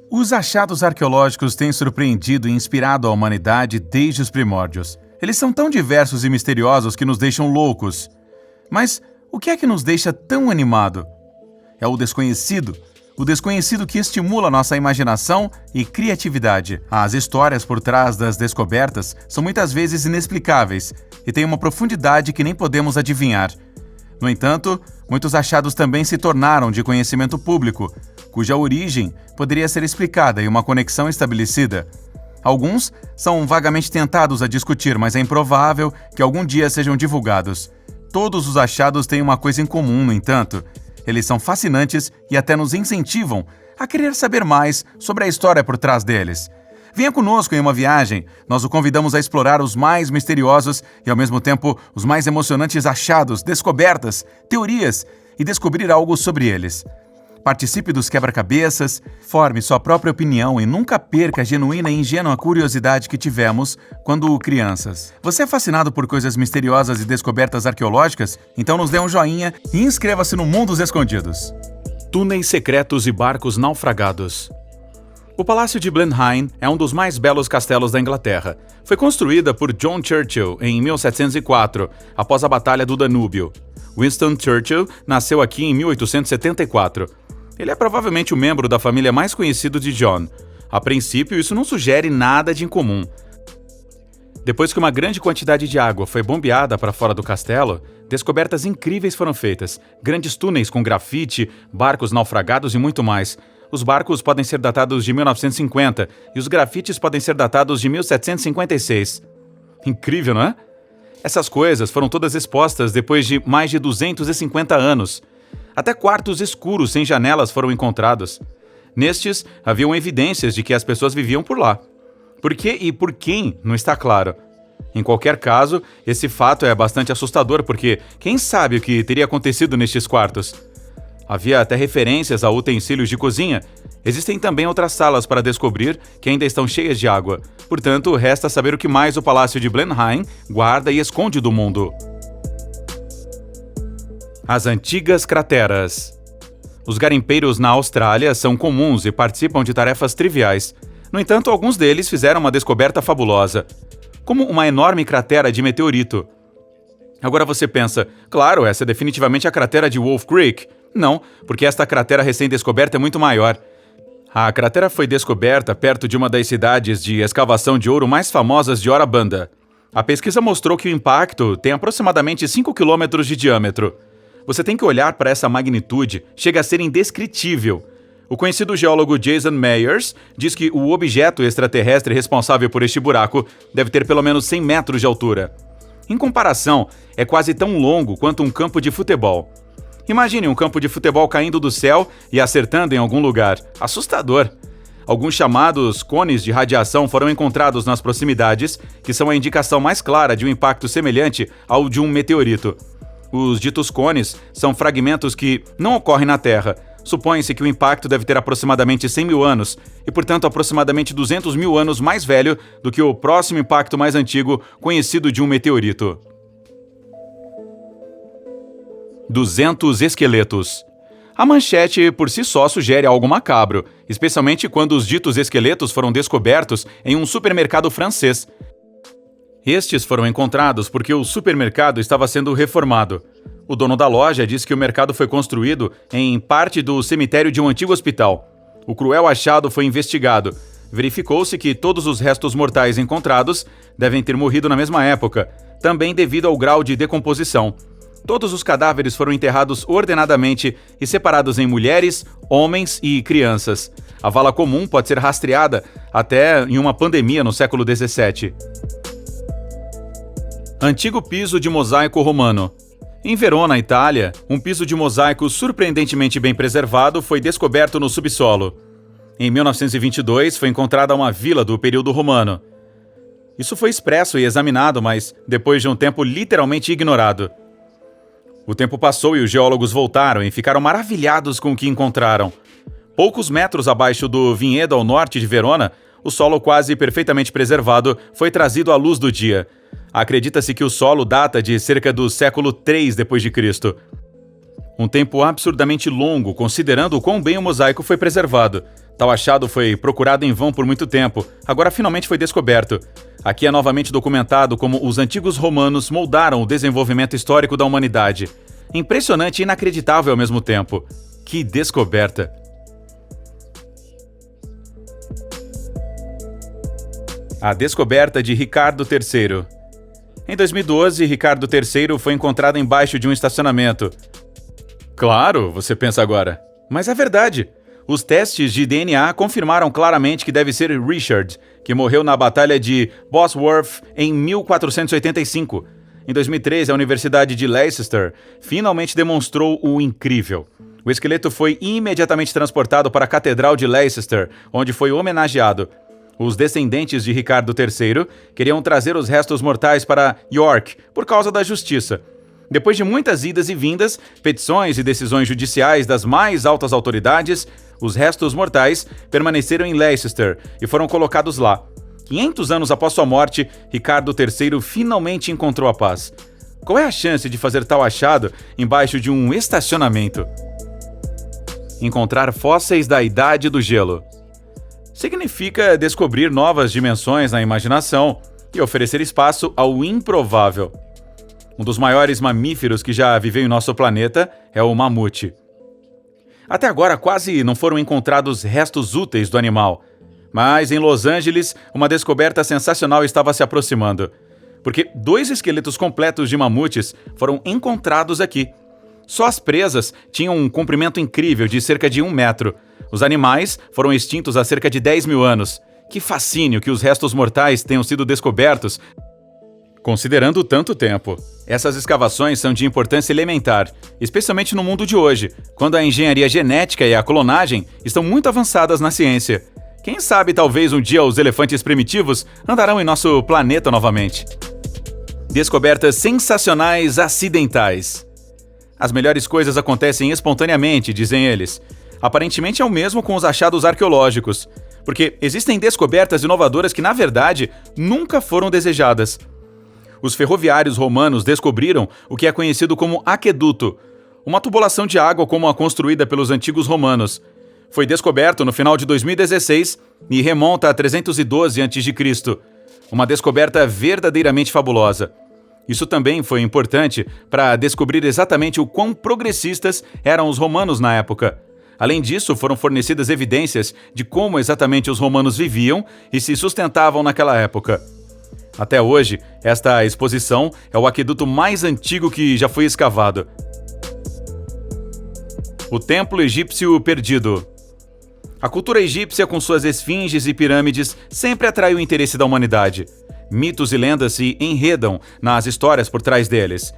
Os achados arqueológicos têm surpreendido e inspirado a humanidade desde os primórdios. Eles são tão diversos e misteriosos que nos deixam loucos. Mas o que é que nos deixa tão animado? É o desconhecido. O desconhecido que estimula nossa imaginação e criatividade. As histórias por trás das descobertas são muitas vezes inexplicáveis e têm uma profundidade que nem podemos adivinhar. No entanto, muitos achados também se tornaram de conhecimento público, cuja origem poderia ser explicada e uma conexão estabelecida. Alguns são vagamente tentados a discutir, mas é improvável que algum dia sejam divulgados. Todos os achados têm uma coisa em comum, no entanto. Eles são fascinantes e até nos incentivam a querer saber mais sobre a história por trás deles. Venha conosco em uma viagem. Nós o convidamos a explorar os mais misteriosos e, ao mesmo tempo, os mais emocionantes achados, descobertas, teorias e descobrir algo sobre eles. Participe dos quebra-cabeças, forme sua própria opinião e nunca perca a genuína e ingênua curiosidade que tivemos quando crianças. Você é fascinado por coisas misteriosas e descobertas arqueológicas? Então nos dê um joinha e inscreva-se no Mundos Escondidos. Túneis secretos e barcos naufragados. O Palácio de Blenheim é um dos mais belos castelos da Inglaterra. Foi construída por John Churchill em 1704, após a Batalha do Danúbio. Winston Churchill nasceu aqui em 1874. Ele é provavelmente o membro da família mais conhecido de John. A princípio, isso não sugere nada de incomum. Depois que uma grande quantidade de água foi bombeada para fora do castelo, descobertas incríveis foram feitas. Grandes túneis com grafite, barcos naufragados e muito mais. Os barcos podem ser datados de 1950 e os grafites podem ser datados de 1756. Incrível, não é? Essas coisas foram todas expostas depois de mais de 250 anos. Até quartos escuros sem janelas foram encontrados. Nestes, haviam evidências de que as pessoas viviam por lá. Por que e por quem não está claro. Em qualquer caso, esse fato é bastante assustador porque quem sabe o que teria acontecido nestes quartos? Havia até referências a utensílios de cozinha. Existem também outras salas para descobrir que ainda estão cheias de água. Portanto, resta saber o que mais o Palácio de Blenheim guarda e esconde do mundo. As antigas crateras. Os garimpeiros na Austrália são comuns e participam de tarefas triviais. No entanto, alguns deles fizeram uma descoberta fabulosa, como uma enorme cratera de meteorito. Agora você pensa, claro, essa é definitivamente a cratera de Wolf Creek. Não, porque esta cratera recém-descoberta é muito maior. A cratera foi descoberta perto de uma das cidades de escavação de ouro mais famosas de Ora Banda. A pesquisa mostrou que o impacto tem aproximadamente 5 km de diâmetro. Você tem que olhar para essa magnitude, chega a ser indescritível. O conhecido geólogo Jason Meyers diz que o objeto extraterrestre responsável por este buraco deve ter pelo menos 100 metros de altura. Em comparação, é quase tão longo quanto um campo de futebol. Imagine um campo de futebol caindo do céu e acertando em algum lugar. Assustador! Alguns chamados cones de radiação foram encontrados nas proximidades, que são a indicação mais clara de um impacto semelhante ao de um meteorito. Os ditos cones são fragmentos que não ocorrem na Terra. Supõe-se que o impacto deve ter aproximadamente 100 mil anos e, portanto, aproximadamente 200 mil anos mais velho do que o próximo impacto mais antigo conhecido de um meteorito. 200 esqueletos. A manchete por si só sugere algo macabro, especialmente quando os ditos esqueletos foram descobertos em um supermercado francês. Estes foram encontrados porque o supermercado estava sendo reformado. O dono da loja diz que o mercado foi construído em parte do cemitério de um antigo hospital. O cruel achado foi investigado. Verificou-se que todos os restos mortais encontrados devem ter morrido na mesma época, também devido ao grau de decomposição. Todos os cadáveres foram enterrados ordenadamente e separados em mulheres, homens e crianças. A vala comum pode ser rastreada até em uma pandemia no século XVII. Antigo piso de mosaico romano. Em Verona, Itália, um piso de mosaico surpreendentemente bem preservado foi descoberto no subsolo. Em 1922, foi encontrada uma vila do período romano. Isso foi expresso e examinado, mas, depois de um tempo, literalmente ignorado. O tempo passou e os geólogos voltaram e ficaram maravilhados com o que encontraram. Poucos metros abaixo do vinhedo ao norte de Verona, o solo quase perfeitamente preservado foi trazido à luz do dia. Acredita-se que o solo data de cerca do século III d.C. Um tempo absurdamente longo, considerando o quão bem o mosaico foi preservado. Tal achado foi procurado em vão por muito tempo, agora finalmente foi descoberto. Aqui é novamente documentado como os antigos romanos moldaram o desenvolvimento histórico da humanidade. Impressionante e inacreditável ao mesmo tempo. Que descoberta! A descoberta de Ricardo III. Em 2012, Ricardo III foi encontrado embaixo de um estacionamento. Claro, você pensa agora. Mas é verdade. Os testes de DNA confirmaram claramente que deve ser Richard, que morreu na Batalha de Bosworth em 1485. Em 2013, a Universidade de Leicester finalmente demonstrou o incrível. O esqueleto foi imediatamente transportado para a Catedral de Leicester, onde foi homenageado. Os descendentes de Ricardo III queriam trazer os restos mortais para York por causa da justiça. Depois de muitas idas e vindas, petições e decisões judiciais das mais altas autoridades, os restos mortais permaneceram em Leicester e foram colocados lá. 500 anos após sua morte, Ricardo III finalmente encontrou a paz. Qual é a chance de fazer tal achado embaixo de um estacionamento? Encontrar fósseis da Idade do Gelo. Significa descobrir novas dimensões na imaginação e oferecer espaço ao improvável. Um dos maiores mamíferos que já viveu em nosso planeta é o mamute. Até agora quase não foram encontrados restos úteis do animal, mas em Los Angeles uma descoberta sensacional estava se aproximando, porque 2 esqueletos completos de mamutes foram encontrados aqui. Só as presas tinham um comprimento incrível de cerca de 1 metro. Os animais foram extintos há cerca de 10 mil anos. Que fascínio que os restos mortais tenham sido descobertos, considerando tanto tempo. Essas escavações são de importância elementar, especialmente no mundo de hoje, quando a engenharia genética e a clonagem estão muito avançadas na ciência. Quem sabe talvez um dia os elefantes primitivos andarão em nosso planeta novamente. Descobertas sensacionais acidentais. As melhores coisas acontecem espontaneamente, dizem eles. Aparentemente é o mesmo com os achados arqueológicos, porque existem descobertas inovadoras que, na verdade, nunca foram desejadas. Os ferroviários romanos descobriram o que é conhecido como aqueduto, uma tubulação de água como a construída pelos antigos romanos. Foi descoberto no final de 2016 e remonta a 312 a.C., uma descoberta verdadeiramente fabulosa. Isso também foi importante para descobrir exatamente o quão progressistas eram os romanos na época. Além disso, foram fornecidas evidências de como exatamente os romanos viviam e se sustentavam naquela época. Até hoje, esta exposição é o aqueduto mais antigo que já foi escavado. O Templo Egípcio Perdido. A cultura egípcia, com suas esfinges e pirâmides, sempre atraiu o interesse da humanidade. Mitos e lendas se enredam nas histórias por trás deles.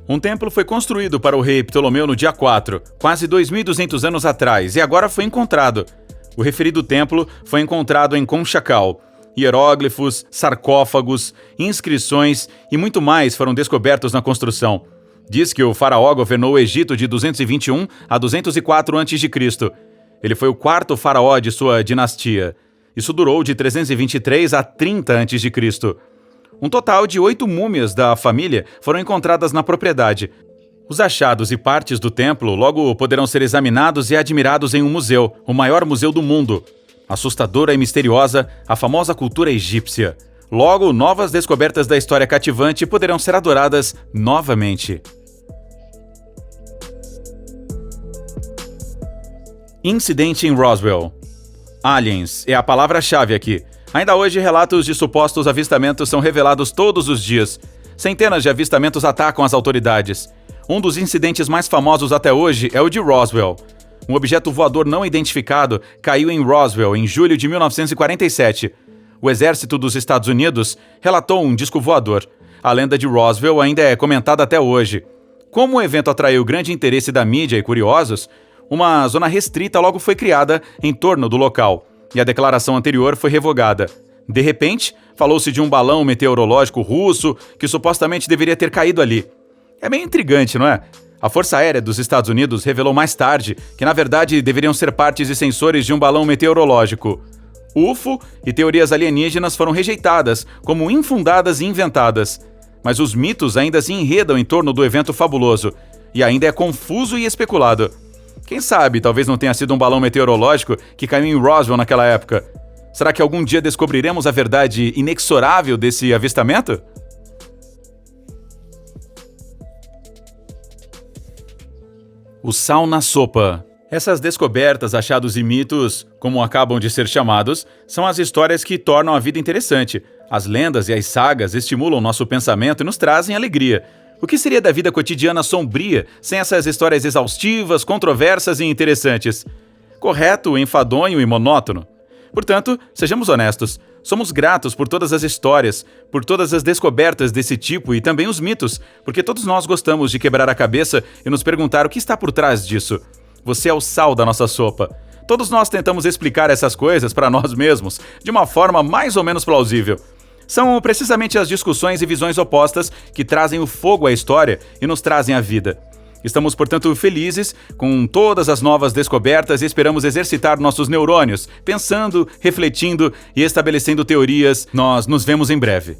Um templo foi construído para o rei Ptolomeu no dia 4, quase 2.200 anos atrás, e agora foi encontrado. O referido templo foi encontrado em Conchacao. Hieróglifos, sarcófagos, inscrições e muito mais foram descobertos na construção. Diz que o faraó governou o Egito de 221 a 204 a.C. Ele foi o 4º faraó de sua dinastia. Isso durou de 323 a 30 a.C. Um total de 8 múmias da família foram encontradas na propriedade. Os achados e partes do templo logo poderão ser examinados e admirados em um museu, o maior museu do mundo. Assustadora e misteriosa, a famosa cultura egípcia. Logo, novas descobertas da história cativante poderão ser adoradas novamente. Incidente em Roswell. Aliens é a palavra-chave aqui. Ainda hoje, relatos de supostos avistamentos são revelados todos os dias. Centenas de avistamentos atacam as autoridades. Um dos incidentes mais famosos até hoje é o de Roswell. Um objeto voador não identificado caiu em Roswell em julho de 1947. O exército dos Estados Unidos relatou um disco voador. A lenda de Roswell ainda é comentada até hoje. Como o evento atraiu grande interesse da mídia e curiosos, uma zona restrita logo foi criada em torno do local, e a declaração anterior foi revogada. De repente, falou-se de um balão meteorológico russo que supostamente deveria ter caído ali. É meio intrigante, não é? A Força Aérea dos Estados Unidos revelou mais tarde que, na verdade, deveriam ser partes e sensores de um balão meteorológico. UFO e teorias alienígenas foram rejeitadas como infundadas e inventadas. Mas os mitos ainda se enredam em torno do evento fabuloso, e ainda é confuso e especulado. Quem sabe, talvez não tenha sido um balão meteorológico que caiu em Roswell naquela época. Será que algum dia descobriremos a verdade inexorável desse avistamento? O sal na sopa. Essas descobertas, achados e mitos, como acabam de ser chamados, são as histórias que tornam a vida interessante. As lendas e as sagas estimulam nosso pensamento e nos trazem alegria. O que seria da vida cotidiana sombria sem essas histórias exaustivas, controversas e interessantes? Correto, enfadonho e monótono? Portanto, sejamos honestos, somos gratos por todas as histórias, por todas as descobertas desse tipo e também os mitos, porque todos nós gostamos de quebrar a cabeça e nos perguntar o que está por trás disso. Você é o sal da nossa sopa. Todos nós tentamos explicar essas coisas para nós mesmos, de uma forma mais ou menos plausível. São precisamente as discussões e visões opostas que trazem o fogo à história e nos trazem a vida. Estamos, portanto, felizes com todas as novas descobertas e esperamos exercitar nossos neurônios, pensando, refletindo e estabelecendo teorias. Nós nos vemos em breve.